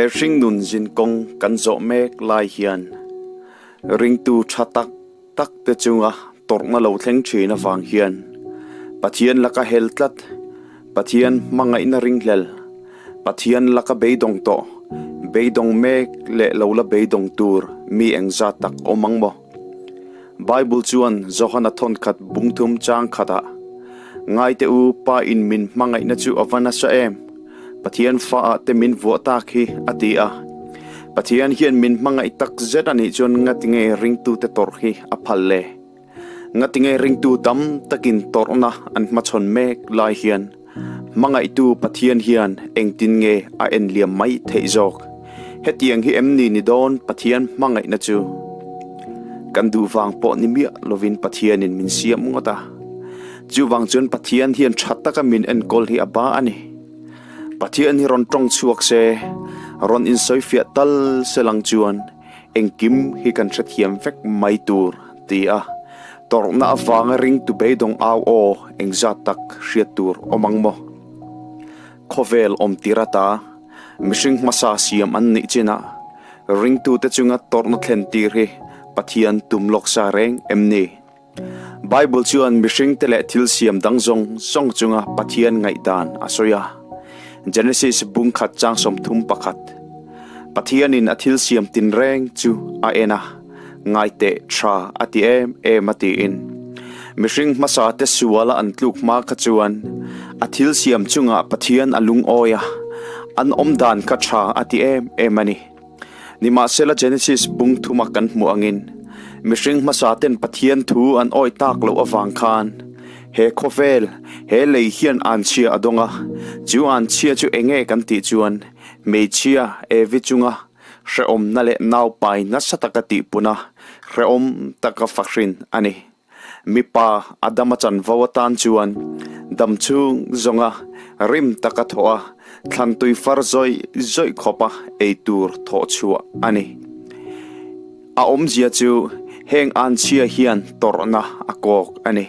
Hershing nun jin kong kan zo mek lai hian ring tu thatak tak te chunga torna lo thleng thina wang hian pathian laka heltlat pathian mangai na ring hlel pathian laka beidong to beidong mek le lola beidong tur mi engza tak omang mo Bible chuan Johana thon khat bungthum chang khata ngai te u pa in min mangai na chu avana sa em pathian fa te min vo ta khi atia pathian hian min mangai tak zet ani chon ngatinge ring tu te tor hi aphalle ngatinge ring tu dam takin torna an machon mek lai hian mangai tu pathian hian engtin nge a en liam mai theizok hetiang hi emni ni don pathian mangai na chu kan du wang po ni mi lovin pathian in min siam ngota chu wang chon pathian hian thatta ka min en kol hi aba ani pathian hi ron tong chuak se ron in soifia tal selang chuan engkim hi kan that hiam vek mai tur tia torna awanga ring tu beidong aw o engza tak hriat tur omang mo khovel om tirata mishing masa siam an ni china ring tu te chunga torna thlen tir hi pathian tumlok sa reng emni Bible chuan mishing tele thil siam dangjong song chunga pathian ngai dan asoya Genesis bung khat chang som thum pakhat pathian in athil siam tin reng chu a ena ngai te tra ati em ati in mishing masa te suala an tluk ma kha chuan athil siam chunga pathian alung oya an omdan kha tha ati em ani nima sela Genesis bung thuma kan mu angin mishing masa ten pathian thu an oi tak lo awang khan he khovel he lei hian an chia adonga chu an chia chu enge kan ti chuan me chia evi chunga reom na le nau pai na satakati puna reom taka fakhrin ani mipa adamachan vawatan chuan damchung zonga rim taka thoa thlantui farzoi zoi khopa eitur tho chua ani a omzia chu heng an chia hian torna akok ani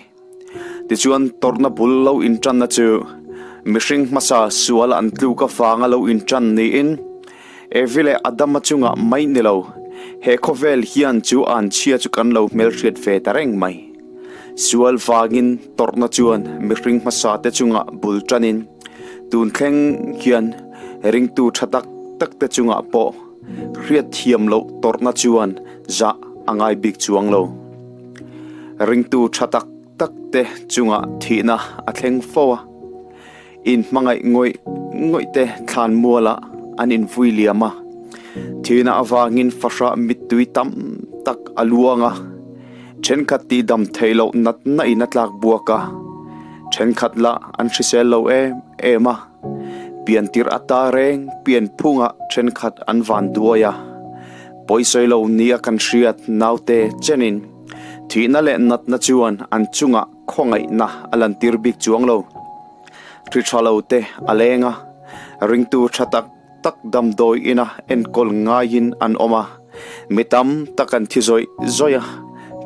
ti chuan torna bul lo in tran na chu mishing masa suala an tlu ka fanga lo in tran ni in evile adama chunga mai ni lo he khovel hian chu an chia chu kan lo mel riat ve tareng mai sual fagin torna chuan mishing masa te chunga bul tranin tun thleng hian ring tu thatak tak te chunga po riat thiam lo torna chuan za angai big chuang lo ring tu thatak tak te chunga thina athleng fowa in mangai ngoi te thlan muala anin vuiliama thina awangin fasha mitui tam tak aluanga then khati dam thailo nat na inatlak buaka then khatla an hrisel lo ema pian tir atareng pian phunga then khat an van duaya poisoi lo nia kan hriat naute chenin thina le nat na chuan an chunga khongai na alan tir bik chuang lo thalo te alenga ring tu thatak tak dam doi ina en kol ngain an oma mitam takan thizoi zoya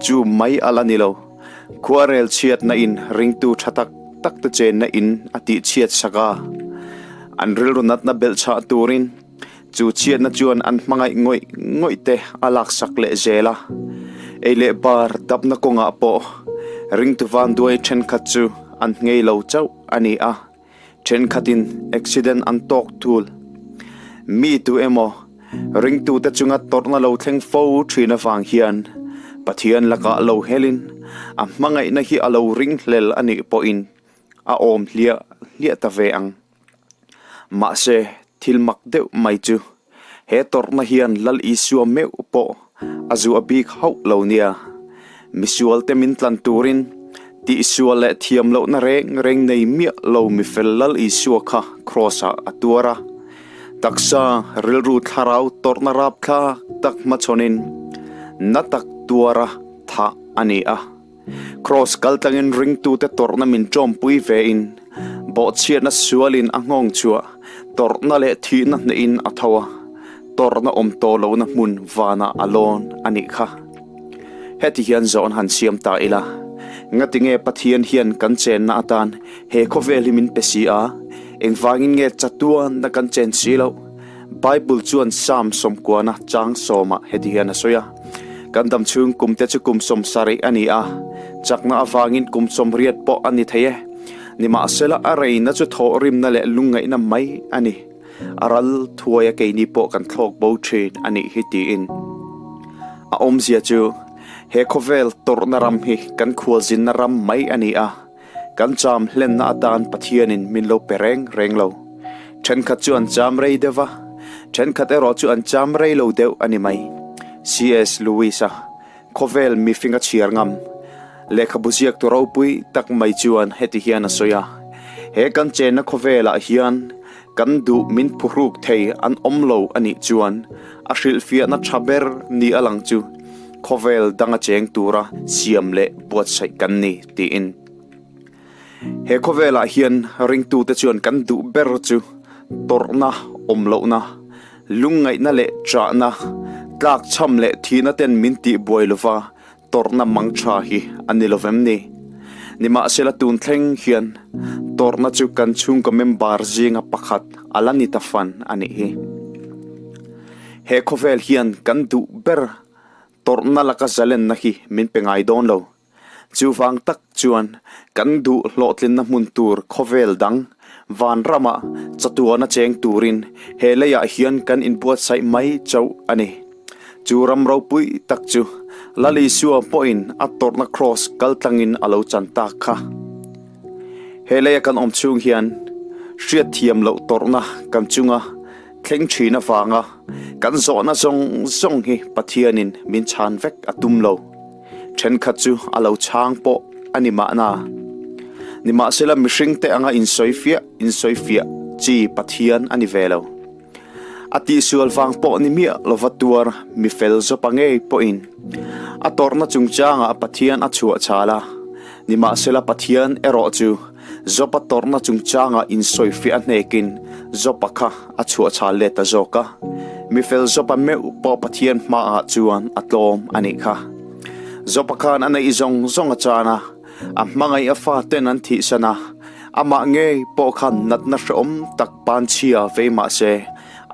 chu mai alanilo khuarel chiat na in ring tu thatak tak te chen na in ati chiat saka an ril runat na bel cha turin chu chiat na chuan an mangai ngoi te alak sak le zela eile bar dap na konga po ring tu van duai then khat chu an ngei lo chau ani a then khatin accident an tok tul mi tu emo ring tu te chunga torna lo thleng fo thina wang hian pathian laka lo helin a mangai na hi alo ring hlel ani po in a om lia ta ve ang ma se thil mak deuh mai chu he torna hian lal isua me po azu abik hau lo nia misual te min tlan turin ti isual le thiam lo na reng nei mi lo mi fel lal isua kha crossa atuara taksa rilru tharau torna rap kha tak machonin natak tuara tha ani a cross kaltangin ring tu te torna min chom pui ve in bo chiat na sualin angong chua torna le thina na in athawa torna om to lo na mun wana alon ani kha heti hian zon han siam ta ila ngatinge pathian hian kan chen na atan he khovel himin pesia engwangin nge chatuan na kan chen silo Bible chuan Psalm som kuana chang soma heti hian asoya kan dam chung kumte chu kum som sari ani a chakna awangin kum som riat po ani theye nima asela areina chu thorim na le lungai na mai ani aral thuaya ke ni po kan thlok bo thin ani hiti in a omzia chu he khovel torna ram hi kan khualzin na ram mai ani a kan cham hlen na atan pathianin min lo pereng renglo then khat chu an cham rei dewa then khat ero chu an cham rei lo deu ani mai C.S. Lewis khovel mi finga chiar ngam lekha buziak to ropui tak mai chuan heti hian asoya he kan chena khovela hian kan du min phuruk thei an omlo ani chuan a hril fia na thaber ni alang chu khovel danga cheng tura siam le buat sai kan ni ti in he khovela hian ring tu te chuan kan du ber chu torna omlo na lungai na le tra na tlak cham le thina ten min ti boilova torna mangtha hi anilovem ni nima sela tun thleng hian torna chu kan chung ka member zinga pakhat alani ta fan ani hi he khovel hian kan du ber torna laka zalen na hi min pengai don lo chu wang tak chuan kan du hlotlin na mun tur khovel dang van rama chatuana cheng turin heleya hian kan in buat sai mai chau ani churam ro pui tak chu lali suwa point atorna cross kaltangin alo chanta kha heleya kan om chung hian hriat thiam lo torna kan chunga thleng thina wanga kan zona zong hi pathianin min chan vek atum lo then khat chu alo chang po anima na nima sela mishing te anga in soifia chi pathian ani velo ati sual wang po ni mi lovatuar mi fel zo pange po in atorna chungchanga pathian achua chala nima sela pathian ero chu zopa torna chungchanga in soifia nekin zopakha achua chale ta zoka mi fel zopa me po pathian ma a chuan atlom ani kha zopakhan ana izong achana mangai afa ten an thi sana ama nge po khan natna shom tak pan chia ve ma se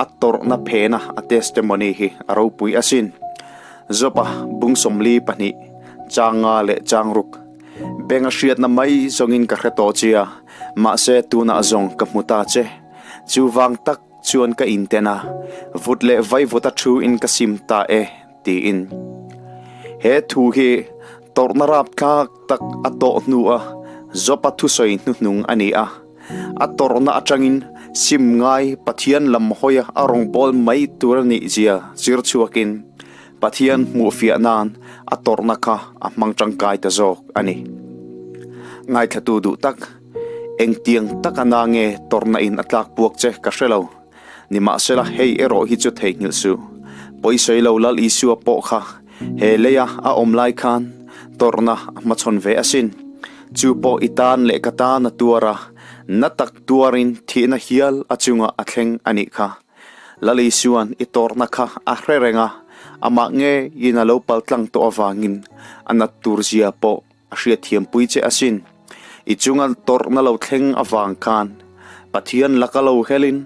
ator na phena a testimony hi aro pui asin zopa bungsomli pani changa le changruk benga hriat na mai zongin ka hreto chia ma se tuna zong ka muta che chuwang tak chuan ka intena vutle vai vota thu in ka simta e ti in he thu hi torna rap ka tak ato nuwa zopa thu soi nu nung ani a atorna atangin sim ngai pathian lam hoya arong bol mai turani zia zirchuakin pathian mu fia nan atorna kha amang tangkai ta zok ani ngai thatu du tak engtiang takana nge torna in atlak puak che ka hrelo nima sela hei ero hi chu thei ngil su poisoi lo lal isu po kha he leya a omlai khan torna machon ve asin chupo itan le kata na tuara natak tuarin thina hial achunga athleng ani kha lali suan itorna kha a hrerenga ama nge ina lo paltlang to awangin anat turzia po a hria thiam pui che asin ichunga torna lo thleng awang khan pathian lakalo helin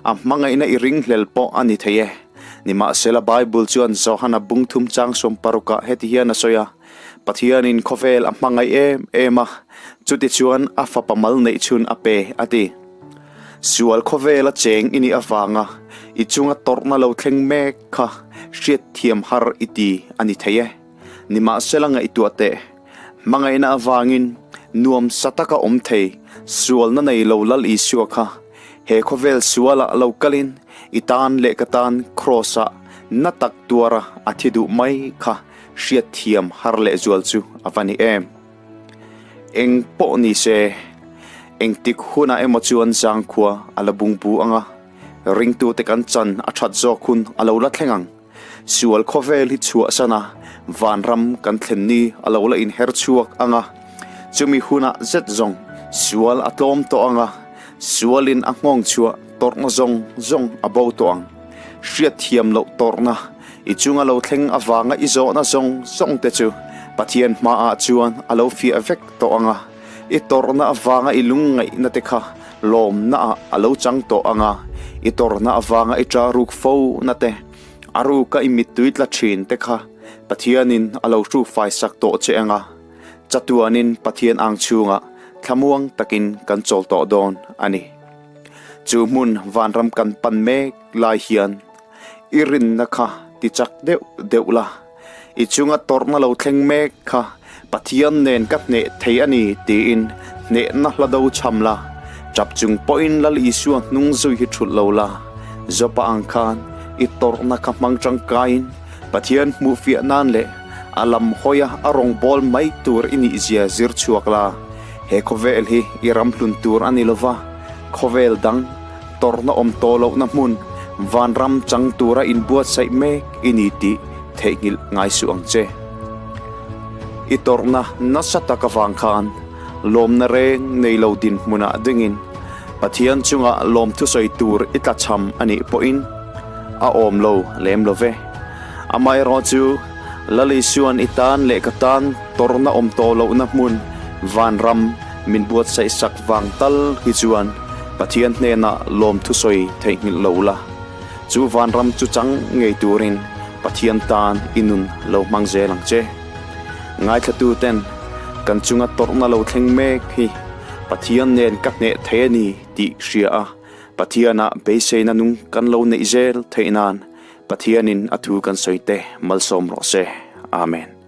a manga ina iring hlel po ani theye nima sela bible chuan zohana bungthum chang som paruka heti hian asoya pathian in khovel amangai ema chuti chuan afa pamal nei chun ape ati sual khovela cheng ini awanga ichunga torna lo thleng me kha hriat thiam har iti ani theye nima selanga ituate mangai na awangin nuam sataka omthei sual na nei lo lal isua kha he khovel suala lokalin itan le katan crossa natak tuara athidu mai kha hriat thiam har le zual chu avani em eng po ni se eng tik huna emo chuan jang khua alabung pu anga ring tu te kan chan a that zo khun alo la thlengang sual khovel hi chua sana van ram kan thlen ni alo la in her chuak anga chumi huna zet zong sual atlom to anga sualin angong chua torna zong abo to ang hriat thiam lo torna ichunga lo thleng awanga izo na zong te chu pathian ma a chuan alo fi avek to anga i torna awanga ilungai na te kha lom na alo chang to anga itor na awanga icha ruk fo na te aru ka imit tuit la thin te kha pathianin alo tru fai sak to che anga chatuanin pathian ang chunga thamuang takin kan chol to don ani chu mun vanram kan pan me lai hian irin na kha ti chak deula ichunga torna lo thleng me kha pathian nen kat ne thei ani ti in ne na hladau chamla chap chung point lal isu nung zui hi thut lola zopa ang khan itor na ka mangchang kain pathian mu fi nan le alam hoya arong bol mai tur ini zia zir chuakla he khovel hi iram hlun tur ani lova khovel dang torna om tolo na mun vanram chang tura in buat sai me initi thengil ngai su ang che itorna nasata ka wang khan lom na reng nei lo din muna dingin pathian chunga lom thu soi tur ita cham ani poin a om lo lem lo ve amai ro chu lali suan itan le katan torna om to lo na mun van ram min buat sai sak wang tal hi chuan pathian ne na lom thu soi thengil lo la chu van ram chu chang ngei turin pathian tan inun lo mangze lang che ngai thatu ten kan chunga torna lo thleng me hi pathian nen kat ne theni ti ria a pathiana beiseina nung kan lo nei zel theinan pathianin athu kan soite malsom ro se amen